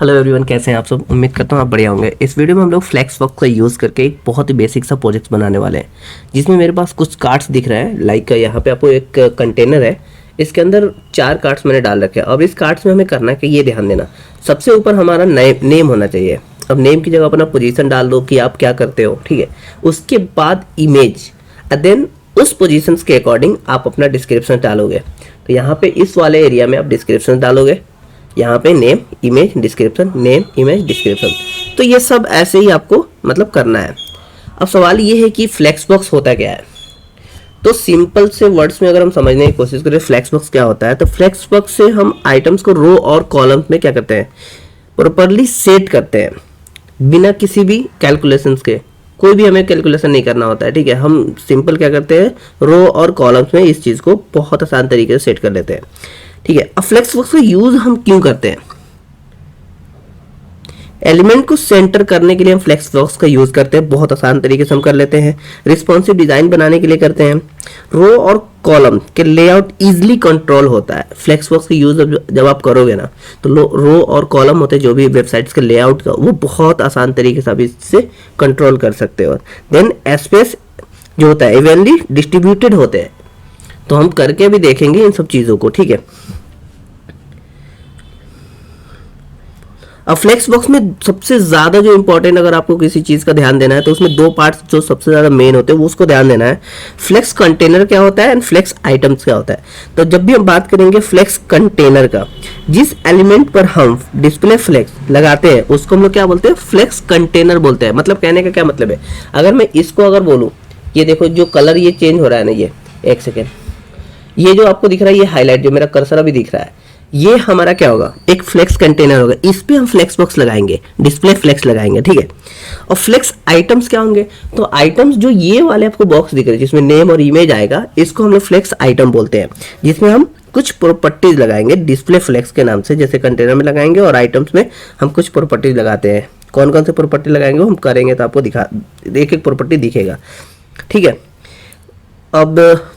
Hello everyone, कैसे हैं आप सब। उम्मीद करता हूँ आप बढ़िया होंगे। इस वीडियो में हम लोग फ्लेक्सवर्क्स का यूज़ करके एक बहुत ही बेसिक सा प्रोजेक्ट बनाने वाले हैं, जिसमें मेरे पास कुछ कार्ड्स दिख रहे हैं। लाइक यहाँ पे आपको एक कंटेनर है, इसके अंदर 4 कार्ड्स मैंने डाल रखे हैं। अब इस कार्ड्स में हमें करना है कि ये ध्यान देना, सबसे ऊपर हमारा नेम होना चाहिए। अब नेम की जगह अपना पोजीशन डाल दो कि आप क्या करते हो, ठीक है। उसके बाद इमेज, देन उस पोजीशंस के अकॉर्डिंग आप अपना डिस्क्रिप्शन डालोगे। तो यहाँ पे इस वाले एरिया में आप डिस्क्रिप्शन डालोगे, यहाँ पे name image description, name image description. तो ये सब ऐसे ही आपको मतलब करना है। अब सवाल ये है कि फ्लेक्सबॉक्स होता क्या है। तो सिंपल से वर्ड्स में अगर हम समझने की कोशिश करें फ्लेक्सबॉक्स क्या होता है, तो फ्लेक्सबॉक्स से हम आइटम्स को रो और कॉलम्स में क्या करते हैं, प्रॉपरली सेट करते हैं, बिना किसी भी कैलकुलेशंस के। कोई भी हमें कैलकुलेशन नहीं करना होता है, ठीक है। हम सिंपल क्या करते हैं, रो और कॉलम्स में इस चीज़ को बहुत आसान तरीके से सेट कर लेते हैं, ठीक है। अब फ्लेक्सबॉक्स का यूज हम क्यों करते हैं, एलिमेंट को सेंटर करने के लिए हम फ्लेक्सबॉक्स का यूज करते हैं, बहुत आसान तरीके से हम कर लेते हैं। रिस्पॉन्सिव डिजाइन बनाने के लिए करते हैं। रो और कॉलम के लेआउट इजीली कंट्रोल होता है। फ्लेक्सबॉक्स का यूज जब आप करोगे ना, तो रो और कॉलम होते हैं जो भी वेबसाइट्स के लेआउट का, वो बहुत आसान तरीके से आप इससे कंट्रोल कर सकते हो। देन स्पेस जो होता है इवनली डिस्ट्रीब्यूटेड होते हैं, तो हम करके भी देखेंगे इन सब चीज़ों को, ठीक है। अब फ्लेक्सबॉक्स में सबसे ज़्यादा जो इंपॉर्टेंट, अगर आपको किसी चीज़ का ध्यान देना है, तो उसमें 2 पार्ट्स जो सबसे ज़्यादा मेन होते हैं वो उसको ध्यान देना है। फ्लेक्स कंटेनर क्या होता है एंड फ्लेक्स आइटम्स क्या होता है। तो जब भी हम बात करेंगे फ्लेक्स कंटेनर का, जिस एलिमेंट पर हम डिस्प्ले फ्लेक्स लगाते हैं उसको हम लोग क्या बोलते हैं, फ्लेक्स कंटेनर बोलते हैं। मतलब कहने का क्या मतलब है, अगर मैं इसको अगर बोलूँ, ये देखो जो कलर ये चेंज हो रहा है ना, ये एक सेकेंड, ये जो आपको दिख रहा है, ये हाईलाइट जो मेरा कर्सर अभी दिख रहा है, ये हमारा क्या होगा, एक फ्लेक्स कंटेनर होगा। इस पे हम फ्लेक्स बॉक्स लगाएंगे, डिस्प्ले फ्लेक्स लगाएंगे, ठीक है। और फ्लेक्स आइटम्स क्या होंगे, तो आइटम्स जो ये वाले आपको बॉक्स दिख रहे हैं जिसमें नेम और इमेज आएगा, इसको हम लोग फ्लेक्स आइटम बोलते हैं, जिसमें हम कुछ प्रॉपर्टीज लगाएंगे डिस्प्ले फ्लेक्स के नाम से, जैसे कंटेनर में लगाएंगे और आइटम्स में हम कुछ प्रॉपर्टीज लगाते हैं। कौन कौन से प्रॉपर्टी लगाएंगे वो हम करेंगे, तो आपको दिखा एक एक प्रॉपर्टी दिखेगा, ठीक है। अब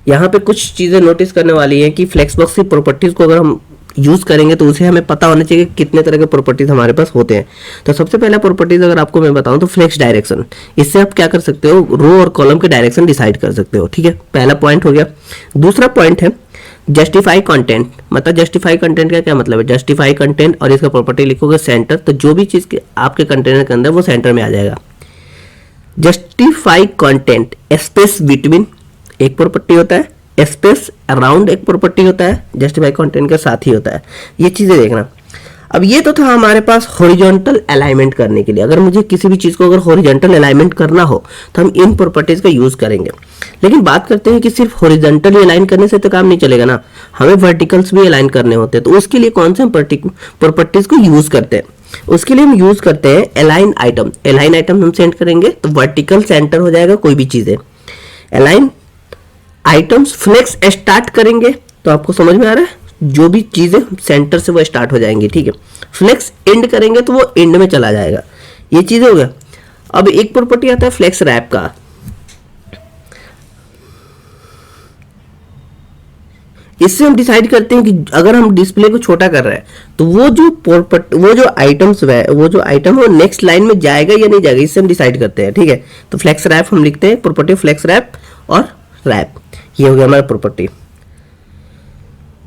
यहाँ पे कुछ चीज़ें नोटिस करने वाली है कि फ्लेक्सबॉक्स की प्रॉपर्टीज़ को अगर हम यूज़ करेंगे तो उसे हमें पता होना चाहिए कि कितने तरह के प्रॉपर्टीज़ हमारे पास होते हैं। तो सबसे पहला प्रॉपर्टीज़ अगर आपको मैं बताऊं तो फ्लेक्स डायरेक्शन, इससे आप क्या कर सकते हो, रो और कॉलम के डायरेक्शन डिसाइड कर सकते हो, ठीक है। पहला पॉइंट हो गया। दूसरा पॉइंट है जस्टिफाई कंटेंट। मतलब जस्टिफाई कंटेंट का क्या मतलब है, जस्टिफाई कंटेंट और इसका प्रॉपर्टी लिखोगे सेंटर, तो जो भी चीज़ आपके कंटेनर के अंदर वो सेंटर में आ जाएगा। जस्टिफाई कंटेंट, स्पेस बिटवीन एक प्रॉपर्टी होता है, स्पेस अराउंड एक प्रॉपर्टी होता है, जस्टिफाई कंटेंट के साथ ही होता है। ये चीज़ें देखना। अब ये तो था हमारे पास हॉरिजॉन्टल अलाइनमेंट करने के लिए। अगर मुझे किसी भी चीज़ को अगर हॉरिजॉन्टल अलाइनमेंट करना हो तो हम इन प्रॉपर्टीज़ का यूज़ करेंगे। लेकिन बात करते हैं कि सिर्फ हॉरिजॉन्टली अलाइन करने से तो काम नहीं चलेगा ना, हमें वर्टिकल्स भी अलाइन करने होते हैं। तो उसके लिए कौन से हम प्रॉपर्टीज़ को यूज़ करते हैं, उसके लिए हम यूज़ करते हैं अलाइन आइटम। अलाइन आइटम हम सेंड करेंगे तो वर्टिकल सेंटर हो जाएगा कोई भी चीज़ है। अलाइन आइटम्स फ्लेक्स स्टार्ट करेंगे, तो आपको समझ में आ रहा है, जो भी चीजें सेंटर से वो स्टार्ट हो जाएंगी, ठीक है। फ्लेक्स एंड करेंगे तो वो एंड में चला जाएगा। ये चीजें हो गया। अब एक प्रॉपर्टी आता है फ्लेक्स रैप का। इससे हम डिसाइड करते हैं कि अगर हम डिस्प्ले को छोटा कर रहे हैं तो वो जो आइटम्स है, वो जो आइटम है वो नेक्स्ट लाइन में जाएगा या नहीं जाएगा, इससे हम डिसाइड करते हैं, ठीक है। तो फ्लेक्स रैप हम लिखते हैं, प्रॉपर्टी फ्लेक्स रैप और रैप, ये हो गया हमारा प्रॉपर्टी।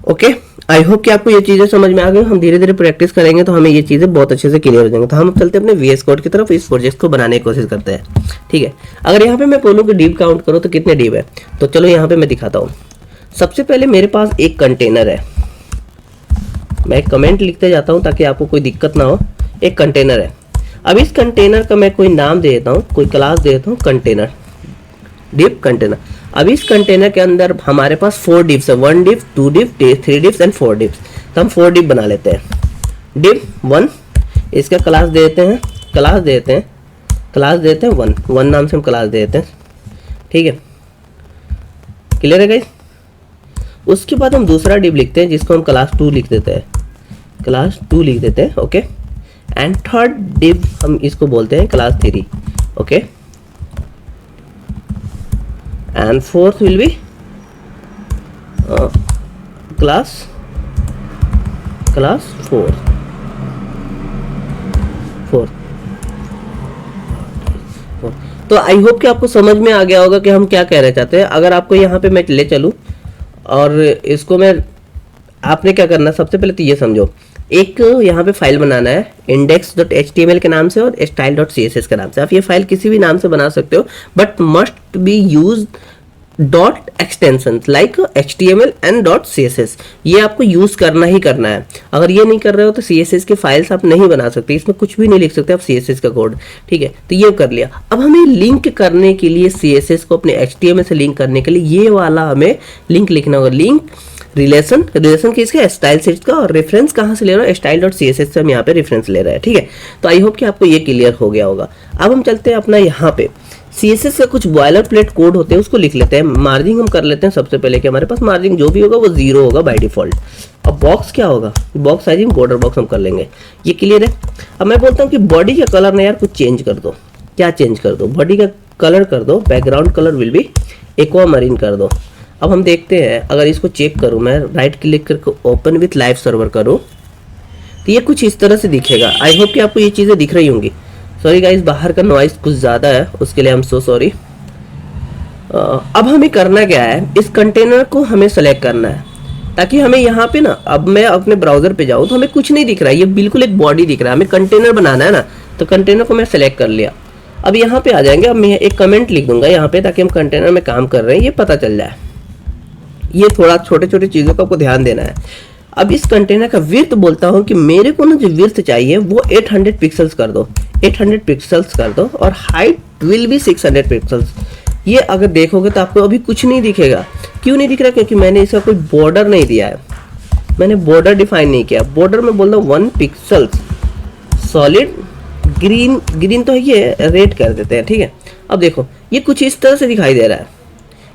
ओके, आई होप कि आपको ये चीज़ें समझ में आ गई। हम धीरे धीरे प्रैक्टिस करेंगे तो हमें ये चीज़ें बहुत अच्छे से क्लियर हो जाएंगे। तो हम चलते हैं अपने VS कोड की तरफ, इस प्रोजेक्ट को बनाने की कोशिश करते हैं, ठीक है। अगर यहाँ पे मैं बोलूँ कि डिव काउंट करो तो कितने डिव है, तो चलो यहाँ पे मैं दिखाता हूँ। सबसे पहले मेरे पास एक कंटेनर है, मैं एक कमेंट लिखते जाता हूँ ताकि आपको कोई दिक्कत ना हो। एक कंटेनर है। अब इस कंटेनर का मैं कोई नाम दे देता हूँ, कोई क्लास दे देता हूँ, कंटेनर, डिव कंटेनर। अब इस कंटेनर के अंदर हमारे पास 4 डिव्स है, 1 डिव, 2 डिव, 3 डिव्स एंड 4 डिव्स। तो हम 4 डिव बना लेते हैं। डिव 1, इसका क्लास देते हैं, क्लास देते हैं 1 नाम से हम क्लास देते हैं, ठीक है। क्लियर है गाइस। उसके बाद हम दूसरा डिव लिखते हैं जिसको हम क्लास 2 लिख देते हैं, क्लास 2 लिख देते हैं, ओके। एंड थर्ड डिव हम इसको बोलते हैं class 3, okay. and fourth will be class 4, 4। तो आई होप कि आपको समझ में आ गया होगा कि हम क्या कहना चाहते हैं। अगर आपको यहाँ पे मैं ले चलूँ और इसको मैं, आपने क्या करना, सबसे पहले तो ये समझो, एक यहाँ पे फाइल बनाना है index.html के नाम से और style.css के नाम से। आप ये फाइल किसी भी नाम से बना सकते हो, but must be use dot extension like HTML and dot CSS, ये आपको यूज करना ही करना है। अगर ये नहीं कर रहे हो तो CSS के फाइल्स आप नहीं बना सकते, इसमें कुछ भी नहीं लिख सकते आप CSS का कोड, ठीक है। तो ये कर लिया। अब हमें लिंक करने के लिए CSS को अपने HTML से लिंक करने के लिए ये वाला हमें लिंक लिखना होगा। लिंक रिलेशन किसका, स्टाइल सेट का, और रेफरेंस कहाँ से ले रहे हो, style.css से हम यहाँ पे रेफरेंस ले रहे हैं, ठीक है। तो आई होप कि आपको ये क्लियर हो गया होगा। अब हम चलते हैं अपना यहाँ पे CSS का कुछ बॉयलर प्लेट कोड होते हैं, उसको लिख लेते हैं। मार्जिन हम कर लेते हैं सबसे पहले कि हमारे पास मार्जिन जो भी होगा वो 0 होगा बाय डिफॉल्ट। अब बॉक्स क्या होगा, बॉक्स साइजिंग बॉर्डर बॉक्स हम कर लेंगे, ये क्लियर है। अब मैं बोलता हूँ कि बॉडी का कलर ना यार कुछ चेंज कर दो। क्या चेंज कर दो, बॉडी का कलर कर दो, background colour will be aquamarine कर दो। अब हम देखते हैं, अगर इसको चेक करूँ मैं, राइट क्लिक करके ओपन विथ लाइव सर्वर करूँ तो ये कुछ इस तरह से दिखेगा। आई होप कि आपको ये चीज़ें दिख रही होंगी। सॉरी गाइस, बाहर का नॉइस कुछ ज़्यादा है, उसके लिए आई एम सो सॉरी। अब हमें करना क्या है, इस कंटेनर को हमें सेलेक्ट करना है ताकि हमें यहाँ पे ना, अब मैं अपने ब्राउजर पे जाऊँ तो हमें कुछ नहीं दिख रहा है, ये बिल्कुल एक बॉडी दिख रहा है। हमें कंटेनर बनाना है ना, तो कंटेनर को मैं सेलेक्ट कर लिया। अब यहाँ पे आ जाएंगे। अब मैं एक कमेंट लिख दूंगा यहाँ पे ताकि हम कंटेनर में काम कर रहे हैं ये पता चल जाए। ये थोड़ा छोटे छोटे चीज़ों का आपको ध्यान देना है। अब इस कंटेनर का विड्थ बोलता हूँ कि मेरे को ना जो विड्थ चाहिए वो 800 पिक्सल्स कर दो, 800 पिक्सल्स कर दो, और हाइट विल बी 600 पिक्सल्स। ये अगर देखोगे तो आपको अभी कुछ नहीं दिखेगा। क्यों नहीं दिख रहा, क्योंकि मैंने इसका कोई बॉर्डर नहीं दिया है, मैंने बॉर्डर डिफाइन नहीं किया। बॉर्डर में बोल दो 1 पिक्सल्स सॉलिड ग्रीन, ग्रीन तो ये रेड कर देते हैं, ठीक है। अब देखो ये कुछ इस तरह से दिखाई दे रहा है,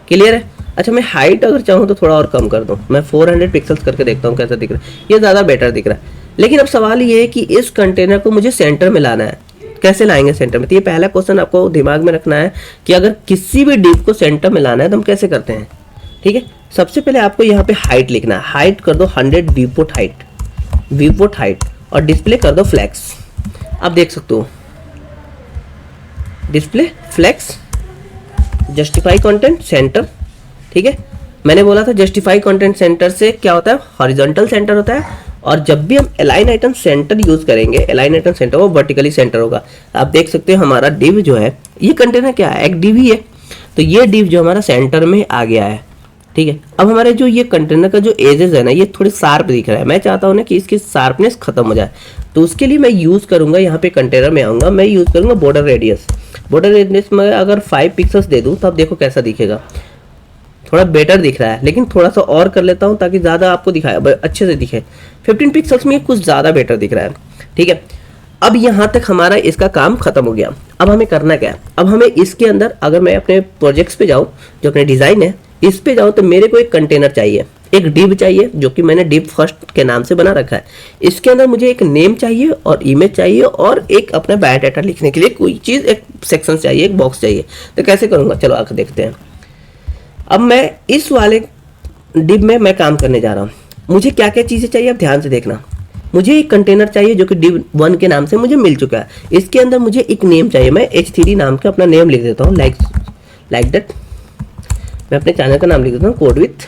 क्लियर है। अच्छा, मैं हाइट अगर चाहूँ तो थोड़ा और कम कर दूँ, मैं 400 पिक्सल्स करके देखता हूँ कैसा दिख रहा है। ये ज़्यादा बेटर दिख रहा है। लेकिन अब सवाल ये है कि इस कंटेनर को मुझे सेंटर में लाना है। कैसे लाएंगे सेंटर में, तो ये पहला क्वेश्चन आपको दिमाग में रखना है कि अगर किसी भी डिव को सेंटर में लाना है तो हम कैसे करते हैं, ठीक है। सबसे पहले आपको यहाँ पे हाइट लिखना है, हाइट कर दो 100 व्यूपोर्ट हाइट, और डिस्प्ले कर दो फ्लैक्स। आप देख सकते हो display flex, justify content center, ठीक है। मैंने बोला था जस्टिफाई कंटेंट सेंटर से क्या होता है, हॉरिजॉन्टल सेंटर होता है, और जब भी हम अलाइन आइटम सेंटर यूज करेंगे, अलाइन आइटम सेंटर वो वर्टिकली सेंटर होगा। आप देख सकते हो हमारा डिव जो है, ये कंटेनर क्या है, एक डिव ही है, तो ये डिव जो हमारा सेंटर में आ गया है, ठीक है। अब हमारे जो ये कंटेनर का जो एजेस है ना, ये थोड़े शार्प दिख रहा है। मैं चाहता हूँ ना कि इसकी शार्पनेस खत्म हो जाए, तो उसके लिए मैं यूज करूंगा, यहाँ पे कंटेनर में आऊंगा, मैं यूज करूंगा बॉर्डर रेडियस। बॉर्डर रेडियस में अगर 5 पिक्सल्स दे दूँ तो आप देखो कैसा दिखेगा, थोड़ा बेटर दिख रहा है। लेकिन थोड़ा सा और कर लेता हूँ ताकि ज़्यादा आपको दिखाए, अच्छे से दिखे। 15 पिक्सल्स में कुछ ज़्यादा बेटर दिख रहा है, ठीक है। अब यहाँ तक हमारा इसका काम खत्म हो गया। अब हमें करना क्या है, अब हमें इसके अंदर, अगर मैं अपने प्रोजेक्ट्स पे जाऊँ, जो अपने डिज़ाइन है इस पे जाऊँ, तो मेरे को एक कंटेनर चाहिए, एक डिव चाहिए, जो कि मैंने डिव फर्स्ट के नाम से बना रखा है। इसके अंदर मुझे एक नेम चाहिए और इमेज चाहिए और एक अपना बायोडाटा लिखने के लिए कोई चीज़, एक सेक्शन चाहिए, एक बॉक्स चाहिए। तो कैसे करूँगा, चलो आकर देखते हैं। अब मैं इस वाले डिव में मैं काम करने जा रहा हूँ। मुझे क्या क्या चीज़ें चाहिए, आप ध्यान से देखना। मुझे एक कंटेनर चाहिए जो कि div 1 के नाम से मुझे मिल चुका है। इसके अंदर मुझे एक नेम चाहिए, मैं h3 नाम का अपना नेम लिख देता हूँ, लाइक दैट। मैं अपने चैनल का नाम लिख देता हूँ, कोड विथ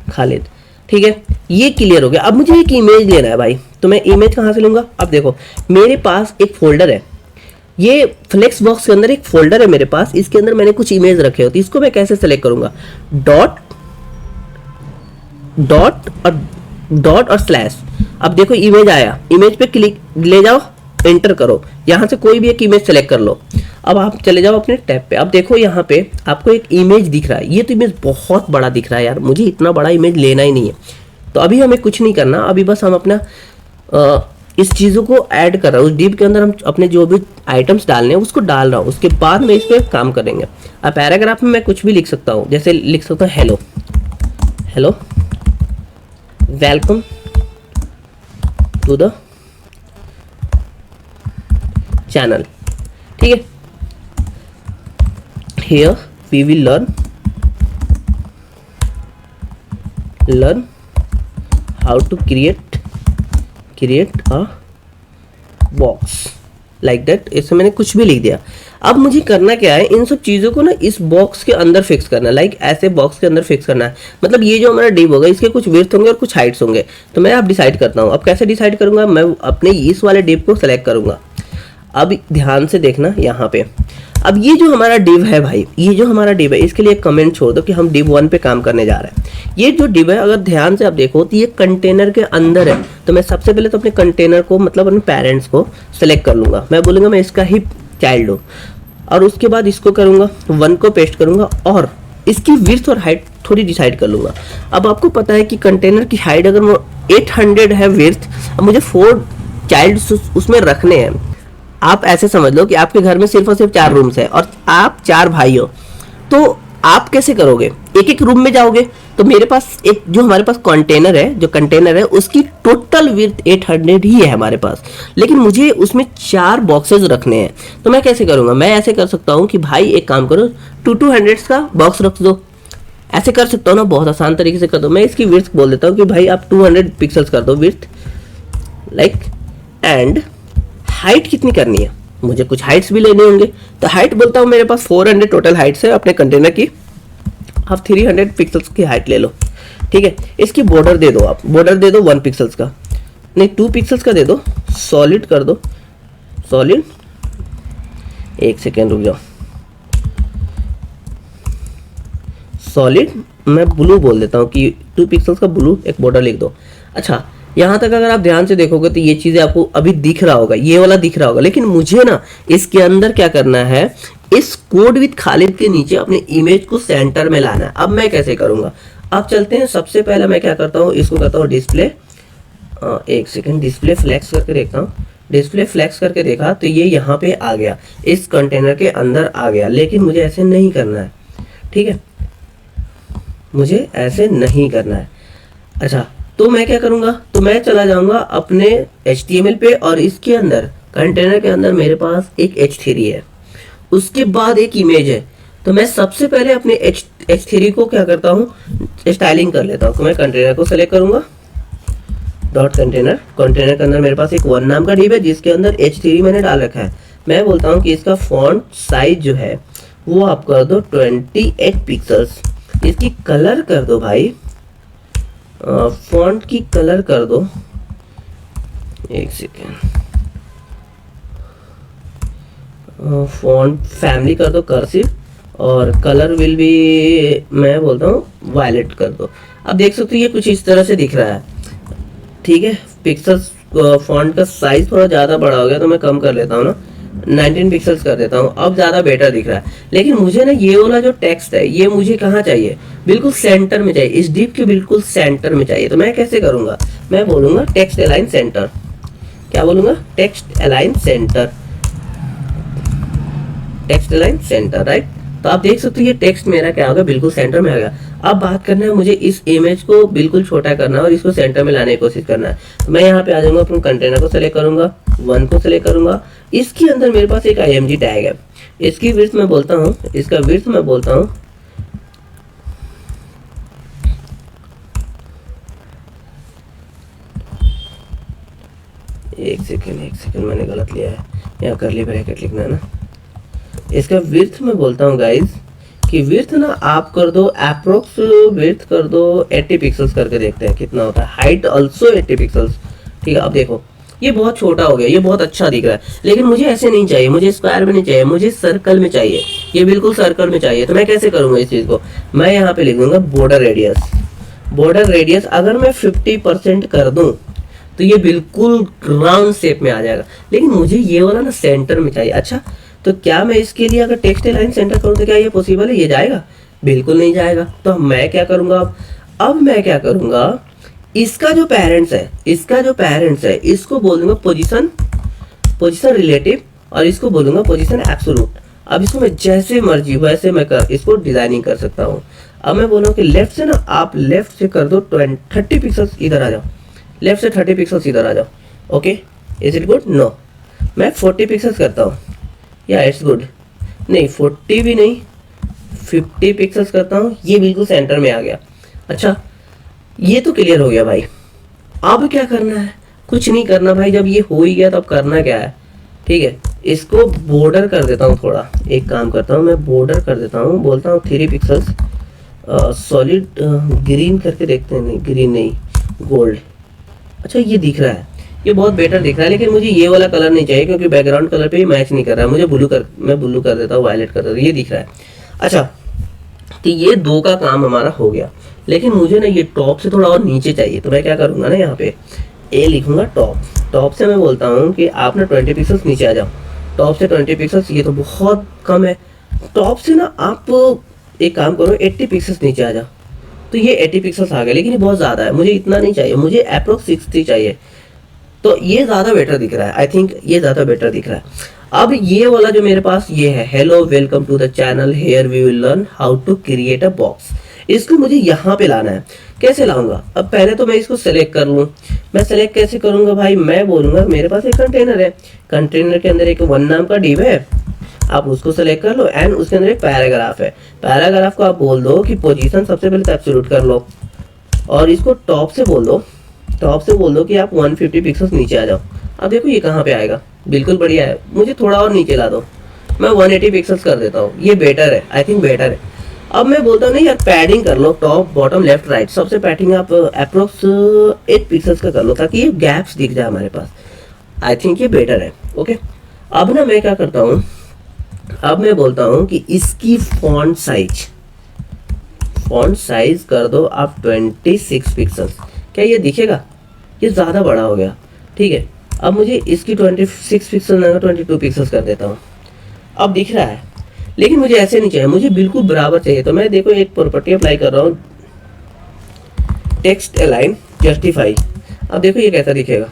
खालिद, ठीक है। ये क्लियर हो गया। अब मुझे एक इमेज लेना है भाई, तो मैं इमेज कहाँ से लूँगा। अब देखो मेरे पास एक फोल्डर है, ये फ्लेक्स बॉक्स के अंदर एक फोल्डर है मेरे पास, इसके अंदर मैंने कुछ इमेज रखे होते, इसको मैं कैसे सेलेक्ट करूंगा, डॉट और स्लैश। अब देखो इमेज आया, इमेज पे क्लिक ले जाओ, एंटर करो, यहाँ से कोई भी एक इमेज सेलेक्ट कर लो। अब आप चले जाओ अपने टैब पे। अब देखो यहाँ पे आपको एक इमेज दिख रहा है, ये तो इमेज बहुत बड़ा दिख रहा है यार, मुझे इतना बड़ा इमेज लेना ही नहीं है। तो अभी हमें कुछ नहीं करना, अभी बस हम अपना इस चीज़ों को ऐड कर रहा हूँ, उस डिव के अंदर हम अपने जो भी आइटम्स डालने हैं उसको डाल रहा हूँ, उसके बाद में इस पर काम करेंगे। अब पैराग्राफ में मैं कुछ भी लिख सकता हूँ, जैसे लिख सकता हूँ hello welcome to the channel, ठीक है। Here we will learn how to create a box like that. इसमें मैंने कुछ भी लिख दिया। अब मुझे करना क्या है, इन सब चीज़ों को ना इस बॉक्स के अंदर फिक्स करना है, लाइक ऐसे बॉक्स के अंदर फिक्स करना है। मतलब ये जो हमारा डिव होगा इसके कुछ विड्थ होंगे और कुछ हाइट्स होंगे। तो मैं अब डिसाइड करता हूँ। अब कैसे डिसाइड करूँगा, मैं अपने इस वाले डिव को सेलेक्ट करूँगा। अब ध्यान से देखना यहाँ पे, अब ये जो हमारा डिव है भाई, ये जो हमारा डिव है इसके लिए एक कमेंट छोड़ दो कि हम डिव 1 पे काम करने जा रहे हैं। ये जो डिव है अगर ध्यान से आप देखो तो ये कंटेनर के अंदर है। तो मैं सबसे पहले तो अपने कंटेनर को मतलब अपने पेरेंट्स को सेलेक्ट कर लूँगा। मैं बोलूँगा मैं इसका ही चाइल्ड हूँ, और उसके बाद इसको करूँगा 1 को पेस्ट करूँगा और इसकी विड्थ और हाइट थोड़ी डिसाइड कर लूँगा। अब आपको पता है कि कंटेनर की हाइट अगर वो 800 है विड्थ, अब मुझे 4 चाइल्ड उसमें रखने हैं। आप ऐसे समझ लो कि आपके घर में सिर्फ और सिर्फ 4 रूम्स है और आप 4 भाई हो, तो आप कैसे करोगे, एक एक रूम में जाओगे। तो मेरे पास एक जो हमारे पास कंटेनर है उसकी टोटल विड्थ 800 ही है हमारे पास, लेकिन मुझे उसमें 4 बॉक्सेस रखने हैं। तो मैं कैसे करूँगा, मैं ऐसे कर सकता हूँ कि भाई एक काम करो 200 का बॉक्स रख दो। ऐसे कर सकता हूँ ना, बहुत आसान तरीके से कर दो। मैं इसकी विड्थ बोल देता हूँ कि भाई आप 200 पिक्सल्स कर दो विड्थ, लाइक, एंड हाइट कितनी करनी है, मुझे कुछ हाइट्स भी लेने होंगे। तो हाइट बोलता हूँ मेरे पास 400 टोटल हाइट्स है अपने कंटेनर की। आप 300 पिक्सल्स की हाइट ले लो, ठीक है। इसकी बॉर्डर दे दो, आप बॉर्डर दे दो 1 पिक्सल्स का, नहीं 2 पिक्सल्स का दे दो, सॉलिड कर दो, सॉलिड। एक सेकेंड रुक जाओ, सॉलिड मैं ब्लू बोल देता हूँ कि 2 पिक्सल्स का ब्लू एक बॉर्डर लिख दो। अच्छा, यहाँ तक अगर आप ध्यान से देखोगे तो ये चीज़ें आपको अभी दिख रहा होगा, ये वाला दिख रहा होगा, लेकिन मुझे ना इसके अंदर क्या करना है, इस कोड विद खालिद के नीचे अपने इमेज को सेंटर में लाना है। अब मैं कैसे करूँगा, अब चलते हैं। सबसे पहले मैं क्या करता हूँ, इसको करता हूँ डिस्प्ले, एक सेकेंड, डिस्प्ले फ्लैक्स करके देखता हूँ। डिस्प्ले फ्लैक्स करके देखा तो ये यहाँ पे आ गया, इस कंटेनर के अंदर आ गया, लेकिन मुझे ऐसे नहीं करना है, ठीक है, मुझे ऐसे नहीं करना है। अच्छा, तो मैं क्या करूंगा, तो मैं चला जाऊंगा अपने HTML पे, और इसके अंदर कंटेनर के अंदर मेरे पास एक H3 है, उसके बाद एक इमेज है। तो मैं सबसे पहले अपने H3 को क्या करता हूँ, स्टाइलिंग कर लेता हूँ। तो मैं कंटेनर को सेलेक्ट करूंगा, डॉट कंटेनर के अंदर मेरे पास एक 1 नाम का डिव है जिसके अंदर H3 मैंने डाल रखा है। मैं बोलता हूँ कि इसका फॉन्ट साइज जो है वो आप कर दो 28 पिक्सल्स। इसकी कलर कर दो भाई, फॉन्ट की कलर कर दो, एक सेकेंड, फॉन्ट फैमिली कर दो कर्सिव, और कलर विल बी मैं बोलता हूँ वायलेट कर दो। अब देख सकते हो ये कुछ इस तरह से दिख रहा है, ठीक है। पिक्सल्स, फॉन्ट का साइज थोड़ा ज़्यादा बड़ा हो गया तो मैं कम कर लेता हूँ ना, 19 पिक्सल्स कर देता हूँ, अब ज़्यादा बेटर दिख रहा है। लेकिन मुझे ना ये वाला जो टेक्स्ट है ये मुझे कहाँ चाहिए, बिल्कुल सेंटर में चाहिए, इस डिव के बिल्कुल सेंटर में चाहिए। तो मैं कैसे करूँगा, मैं बोलूँगा टेक्स्ट अलाइन सेंटर। क्या बोलूँगा, text align centre, text align centre, right. तो आप देख सकते हो ये टेक्स्ट मेरा क्या होगा, बिल्कुल सेंटर में आ गया। अब बात करना है मुझे इस इमेज को बिल्कुल छोटा करना है और इसको सेंटर में लाने की कोशिश करना है। तो मैं यहाँ पे आ जाऊंगा, अपने कंटेनर को सेलेक्ट करूंगा, 1 को सेलेक्ट करूंगा। इसके अंदर मेरे पास एक IMG टैग है, इसकी विड्थ मैं बोलता हूँ, इसका विड्थ मैं बोलता हूँ एक सेकेंड मैंने गलत लिया है, यहाँ करली ब्रैकेट लिखना है ना। इसका विड्थ मैं बोलता हूँ गाइज कि विड्थ ना आप कर दो अप्रोक्स विड्थ कर दो 80 पिक्सल्स करके देखते हैं कितना होता है। हाइट ऑल्सो 80 पिक्सल्स, ठीक है। अब देखो ये बहुत छोटा हो गया, ये बहुत अच्छा दिख रहा है, लेकिन मुझे ऐसे नहीं चाहिए, मुझे स्क्वायर में नहीं चाहिए, मुझे सर्कल में चाहिए, ये बिल्कुल सर्कल में चाहिए। तो मैं कैसे करूँगा इस चीज़ को, मैं यहाँ पे लिख दूंगा बॉर्डर रेडियस। बॉर्डर रेडियस अगर मैं 50% कर दूँ तो ये बिल्कुल राउंड शेप में आ जाएगा, लेकिन मुझे ये वाला ना सेंटर में चाहिए। अच्छा, तो क्या मैं इसके लिए अगर टेक्स्ट अलाइन सेंटर करूँ तो क्या ये पॉसिबल है, ये जाएगा? बिल्कुल नहीं जाएगा। तो मैं क्या करूँगा, अब मैं क्या करूँगा, इसका जो पेरेंट्स है इसको बोल दूंगा पोजीशन रिलेटिव, और इसको बोलूंगा पोजीशन एब्सोल्यूट। अब इसको मैं जैसे मर्जी वैसे मैं इसको डिजाइनिंग कर सकता हूँ। अब मैं बोलूँ कि लेफ्ट से ना आप लेफ्ट से कर दो 30 पिक्सल्स इधर आ जाओ, लेफ्ट से 30 पिक्सल्स इधर आ जाओ। Okay, is it good? No, मैं 40 पिक्सल्स करता हूँ, या इट्स गुड, नहीं 40 भी नहीं 50 पिक्सल्स करता हूँ, ये बिल्कुल सेंटर में आ गया। अच्छा, ये तो क्लियर हो गया भाई। अब क्या करना है, कुछ नहीं करना भाई, जब ये हो ही गया तो अब करना क्या है, ठीक है। इसको बॉर्डर कर देता हूँ थोड़ा, एक काम करता हूँ मैं बॉर्डर कर देता हूँ, बोलता हूँ 3 पिक्सल्स सॉलिड ग्रीन करके देखते हैं, नहीं ग्रीन नहीं गोल्ड। अच्छा ये दिख रहा है, ये बहुत बेटर दिख रहा है, लेकिन मुझे ये वाला कलर नहीं चाहिए क्योंकि बैकग्राउंड कलर पे ही मैच नहीं कर रहा है। मुझे मैं ब्लू कर देता हूँ, वायलेट कर देता हूँ, ये दिख रहा है। अच्छा तो ये 2 का काम हमारा हो गया, लेकिन मुझे ना ये टॉप से थोड़ा और नीचे चाहिए, तो मैं क्या करूँगा ना, यहाँ पे ए लिखूंगा टॉप। टॉप से मैं बोलता हूँ कि आप ना 20 पिक्सल्स नीचे आ जाओ। टॉप से 20 पिक्सल्स, ये तो बहुत कम है। टॉप से ना आप एक काम करो, 80 पिक्सल्स नीचे आ जाओ। तो ये 80 पिक्सल्स आ गया, लेकिन ये बहुत ज़्यादा है, मुझे इतना नहीं चाहिए, मुझे अप्रोक्स 60 चाहिए। तो ये ज़्यादा बेटर दिख रहा है, आई थिंक ये ज़्यादा बेटर दिख रहा है। अब ये वाला जो मेरे पास ये है, hello welcome to the channel, here we will learn how to create a box, इसको मुझे यहाँ पे लाना है। कैसे लाऊंगा, अब पहले तो मैं इसको सेलेक्ट कर लूँ। मैं सेलेक्ट कैसे करूँगा भाई, मैं बोलूँगा मेरे पास एक कंटेनर है, कंटेनर के अंदर एक 1 नाम का डिव है, आप उसको सेलेक्ट कर लो, एंड उसके अंदर एक पैराग्राफ है। पैराग्राफ को आप बोल दो कि पोजीशन सबसे पहले तो एब्सोल्यूट कर लो, और इसको टॉप से बोल दो, टॉप से बोल दो कि आप 150 पिक्सल्स नीचे आ जाओ। अब देखो ये कहाँ पे आएगा, बिल्कुल बढ़िया है। मुझे थोड़ा और नीचे ला दो, मैं 180 पिक्सल्स कर देता हूँ, ये बेटर है, आई थिंक बेटर है। अब मैं बोलता हूँ नहीं यार, पैडिंग कर लो, टॉप बॉटम लेफ्ट राइट सबसे पैडिंग आप अप्रोक्स 8 पिक्सल्स का कर लो, ताकि ये गैप्स दिख जाए हमारे पास। आई थिंक ये बेटर है। ओके, अब ना मैं क्या करता हूँ, अब मैं बोलता हूँ कि इसकी फॉन्ट साइज कर दो आप 26 पिक्सल्स। क्या ये दिखेगा, ये ज़्यादा बड़ा हो गया, ठीक है। अब मुझे इसकी 26 पिक्सल ना 22 पिक्सल्स कर देता हूँ, अब दिख रहा है। लेकिन मुझे ऐसे नहीं चाहिए, मुझे बिल्कुल बराबर चाहिए। तो मैं देखो एक प्रॉपर्टी अप्लाई कर रहा हूँ, टेक्स्ट अलाइन जस्टिफाई। अब देखो ये कैसा दिखेगा,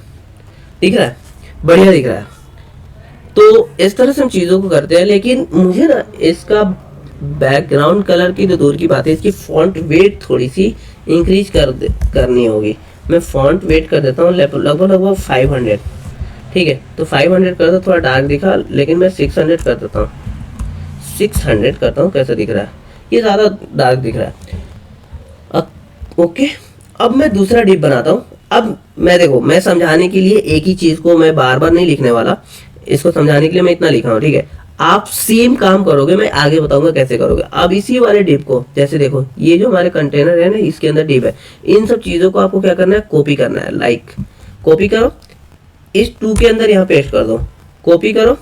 दिख रहा है, बढ़िया दिख रहा है। तो इस तरह से हम चीज़ों को करते हैं, लेकिन मुझे ना इसका बैकग्राउंड कलर की तो दूर की बात है, इसकी फॉन्ट वेट थोड़ी सी इंक्रीज करनी होगी। मैं फॉन्ट वेट कर देता हूँ लगभग 500, ठीक है। तो 500 कर दो, थोड़ा डार्क दिखा, लेकिन मैं 600 कर देता हूँ, 600 करता हूँ। कैसा दिख रहा है, ये ज़्यादा डार्क दिख रहा है। ओके, अब मैं दूसरा डिप बनाता हूँ। अब मैं देखो, मैं समझाने के लिए एक ही चीज़ को मैं बार बार नहीं लिखने वाला, इसको समझाने के लिए मैं इतना लिखा हूँ, ठीक है। आप सेम काम करोगे, मैं आगे बताऊंगा कैसे करोगे। अब इसी वाले डिप को, जैसे देखो ये जो हमारे कंटेनर है ना, इसके अंदर डिप है, इन सब चीज़ों को आपको क्या करना है, कॉपी करना है। लाइक कॉपी करो, इस 2 के अंदर यहाँ पेस्ट कर दो, कॉपी करो,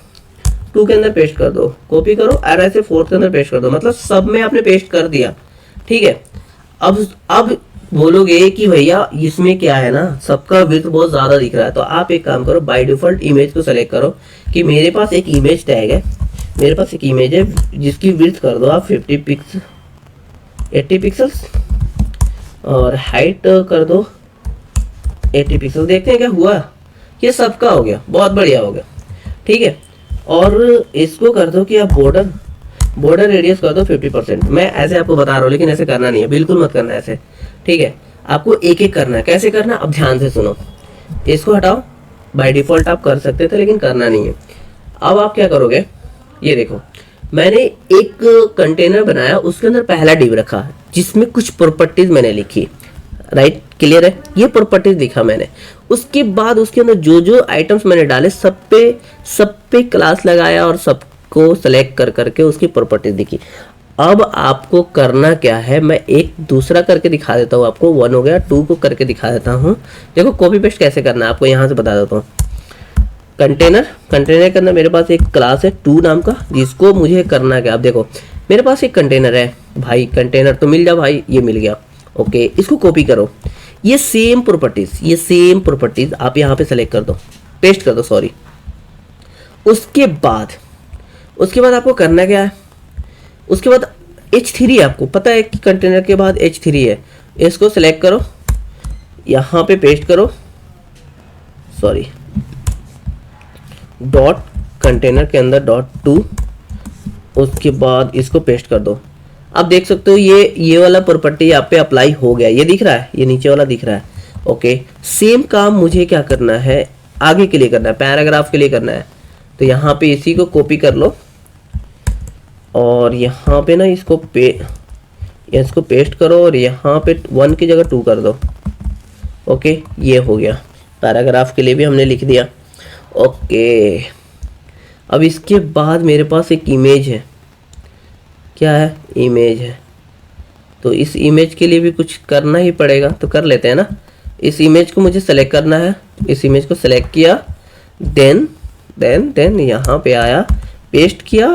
2 के अंदर पेस्ट कर दो, कॉपी करो, और ऐसे 4 के अंदर पेस्ट कर दो, मतलब सब में आपने पेस्ट कर दिया, ठीक है। अब बोलोगे कि भैया इसमें क्या है ना, सबका विड्थ बहुत ज़्यादा दिख रहा है। तो आप एक काम करो, बाय डिफॉल्ट इमेज को सेलेक्ट करो कि मेरे पास एक इमेज टैग है, मेरे पास एक इमेज है जिसकी विड्थ कर दो आप 80 पिक्सल्स, और हाइट कर दो 80 पिक्सल। देखते हैं क्या हुआ, ये सबका हो गया, बहुत बढ़िया हो गया, ठीक है। और इसको कर दो कि आप बॉर्डर रेडियस कर दो 50%। मैं ऐसे आपको बता रहा हूँ, लेकिन ऐसे करना नहीं है, बिल्कुल मत करना ऐसे, ठीक है। आपको एक एक करना है। कैसे करना, अब ध्यान से सुनो, इसको हटाओ, बाय डिफॉल्ट आप कर सकते थे, लेकिन करना नहीं है। अब आप क्या करोगे, ये देखो मैंने एक कंटेनर बनाया, उसके अंदर पहला डिव रखा जिसमें कुछ प्रॉपर्टीज मैंने लिखी, राइट, क्लियर है, ये प्रॉपर्टीज लिखा मैंने। उसके बाद उसके अंदर जो जो आइटम्स मैंने डाले सब पे क्लास लगाया, और सबको सेलेक्ट कर करके उसकी प्रॉपर्टीज दिखी। अब आपको करना क्या है, मैं एक दूसरा करके दिखा देता हूँ आपको। 1 हो गया, 2 को करके दिखा देता हूँ। देखो कॉपी पेस्ट कैसे करना है, आपको यहाँ से बता देता हूँ। कंटेनर के अंदर मेरे पास एक क्लास है 2 नाम का, जिसको मुझे करना क्या, आप देखो मेरे पास एक कंटेनर है भाई, कंटेनर तो मिल जा भाई, ये मिल गया, ओके। इसको कॉपी करो, ये सेम प्रॉपर्टीज आप यहाँ पे सेलेक्ट कर दो, पेस्ट कर दो, सॉरी। उसके बाद आपको करना क्या है, उसके बाद H3 आपको पता है कि कंटेनर के बाद H3 है, इसको सेलेक्ट करो, यहाँ पे पेस्ट करो, सॉरी, डॉट कंटेनर के अंदर .2, उसके बाद इसको पेस्ट कर दो। अब देख सकते हो ये वाला प्रॉपर्टी यहाँ पे अप्लाई हो गया, ये दिख रहा है, ये नीचे वाला दिख रहा है, ओके। सेम काम मुझे क्या करना है, आगे के लिए करना है, पैराग्राफ के लिए करना है। तो यहाँ पे इसी को कॉपी कर लो, और यहाँ पे ना इसको पेस्ट करो, और यहाँ पे 1 की जगह 2 कर दो, ओके, ये हो गया, पैराग्राफ के लिए भी हमने लिख दिया। ओके, अब इसके बाद मेरे पास एक इमेज है। क्या है? इमेज है। तो इस इमेज के लिए भी कुछ करना ही पड़ेगा, तो कर लेते हैं ना। इस इमेज को मुझे सेलेक्ट करना है, इस इमेज को सेलेक्ट किया, देन यहाँ पे आया, पेस्ट किया,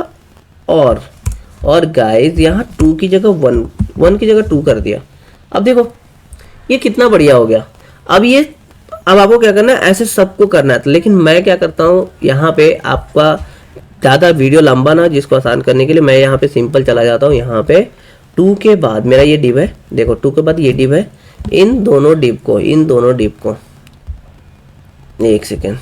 और गाइस यहाँ 2 की जगह 1 की जगह 2 कर दिया। अब देखो ये कितना बढ़िया हो गया। अब आपको क्या करना है, ऐसे सबको करना है। लेकिन मैं क्या करता हूँ, यहाँ पे आपका ज़्यादा वीडियो लंबा ना, जिसको आसान करने के लिए मैं यहाँ पे सिंपल चला जाता हूँ। यहाँ पे 2 के बाद मेरा ये डिव है, देखो 2 के बाद ये डिव है। इन दोनों डिव को एक सेकेंड,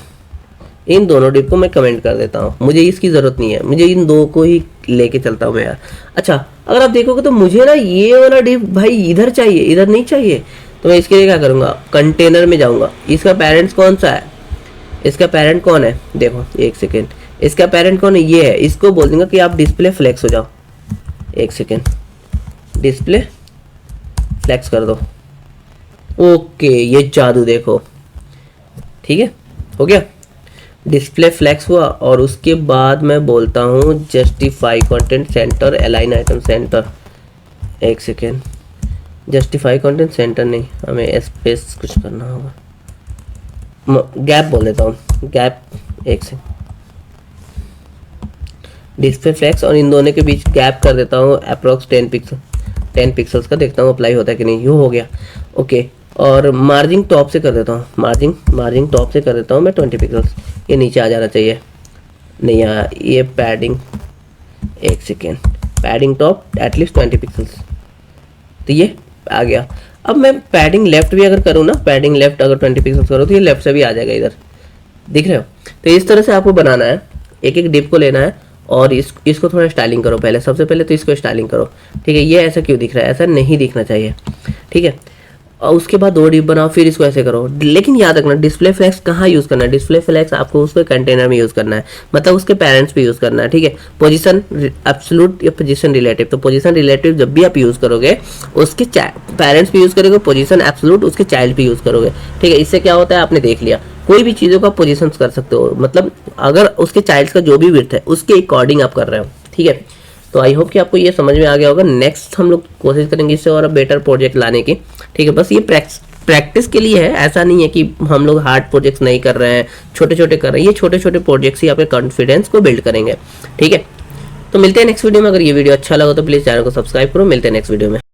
इन दोनों डिव को मैं कमेंट कर देता हूँ, मुझे इसकी ज़रूरत नहीं है, मुझे इन दो को ही लेके चलता हूँ मैं यार। अच्छा, अगर आप देखोगे तो मुझे ना ये वाला डिव भाई इधर चाहिए, इधर नहीं चाहिए। तो मैं इसके लिए क्या करूँगा, कंटेनर में जाऊँगा। इसका पेरेंट्स कौन सा है, इसका पेरेंट कौन है, देखो एक सेकेंड, इसका पेरेंट कौन है, ये है। इसको बोल दूंगा कि आप डिस्प्ले फ्लेक्स हो जाओ। एक सेकेंड, डिस्प्ले फ्लेक्स कर दो। ओके, ये जादू देखो, ठीक है, हो गया, डिस्प्ले फ्लेक्स हुआ। और उसके बाद मैं बोलता हूँ justify content centre, align item centre. एक सेकेंड, जस्टिफाई कंटेंट सेंटर नहीं, हमें स्पेस कुछ करना होगा, गैप बोल देता हूँ, गैप। एक से डिस्प्ले फ्लेक्स और इन दोनों के बीच गैप कर देता हूँ अप्रोक्स 10 पिक्सल्स का, देखता हूँ अप्लाई होता है कि नहीं। यू हो गया, ओके। और मार्जिन टॉप से कर देता हूँ, मार्जिन टॉप से कर देता हूँ मैं 20 पिक्सल्स। ये नीचे आ जाना चाहिए, नहीं आया। ये पैडिंग, एक second, padding top at least 20 pixels, तो ये आ गया। अब मैं पैडिंग लेफ्ट भी अगर करूँ ना, पैडिंग लेफ्ट अगर 20 पिक्सल्स करूँ तो ये लेफ्ट से भी आ जाएगा, इधर दिख रहे हो। तो इस तरह से आपको बनाना है, एक एक डिप को लेना है और इसको थोड़ा स्टाइलिंग करो। पहले सबसे पहले तो इसको स्टाइलिंग करो, ठीक है। ये ऐसा क्यों दिख रहा है, ऐसा नहीं दिखना चाहिए, ठीक है। और उसके बाद 2 डिप बनाओ, फिर इसको ऐसे करो। लेकिन याद रखना डिस्प्ले फ्लेक्स कहाँ यूज़ करना है, डिस्प्ले फ्लेक्स आपको उसके कंटेनर में यूज़ करना है, मतलब उसके पेरेंट्स पे यूज़ करना है, ठीक है। पोजीशन एब्सोल्यूट या पोजीशन रिलेटिव, तो पोजीशन रिलेटिव जब भी आप यूज़ करोगे उसके पेरेंट्स पे यूज़ करोगे, पोजीशन एब्सोल्यूट उसके चाइल्ड पे यूज़ करोगे, ठीक है। इससे क्या होता है, आपने देख लिया, कोई भी चीज़ों का पोजीशन कर सकते हो, मतलब अगर उसके चाइल्ड का जो भी विड्थ है उसके अकॉर्डिंग आप कर रहे हो, ठीक है। तो आई होप कि आपको ये समझ में आ गया होगा। नेक्स्ट हम लोग कोशिश करेंगे इससे और बेटर प्रोजेक्ट लाने की, ठीक है। बस ये प्रैक्टिस के लिए है, ऐसा नहीं है कि हम लोग हार्ड प्रोजेक्ट्स नहीं कर रहे हैं, छोटे छोटे कर रहे हैं। ये छोटे छोटे प्रोजेक्ट्स ही आपके कॉन्फिडेंस को बिल्ड करेंगे, ठीक है। तो मिलते हैं नेक्स्ट वीडियो में। अगर ये वीडियो अच्छा लगा तो प्लीज़ चैनल को सब्सक्राइब करो। मिलते हैं नेक्स्ट वीडियो में।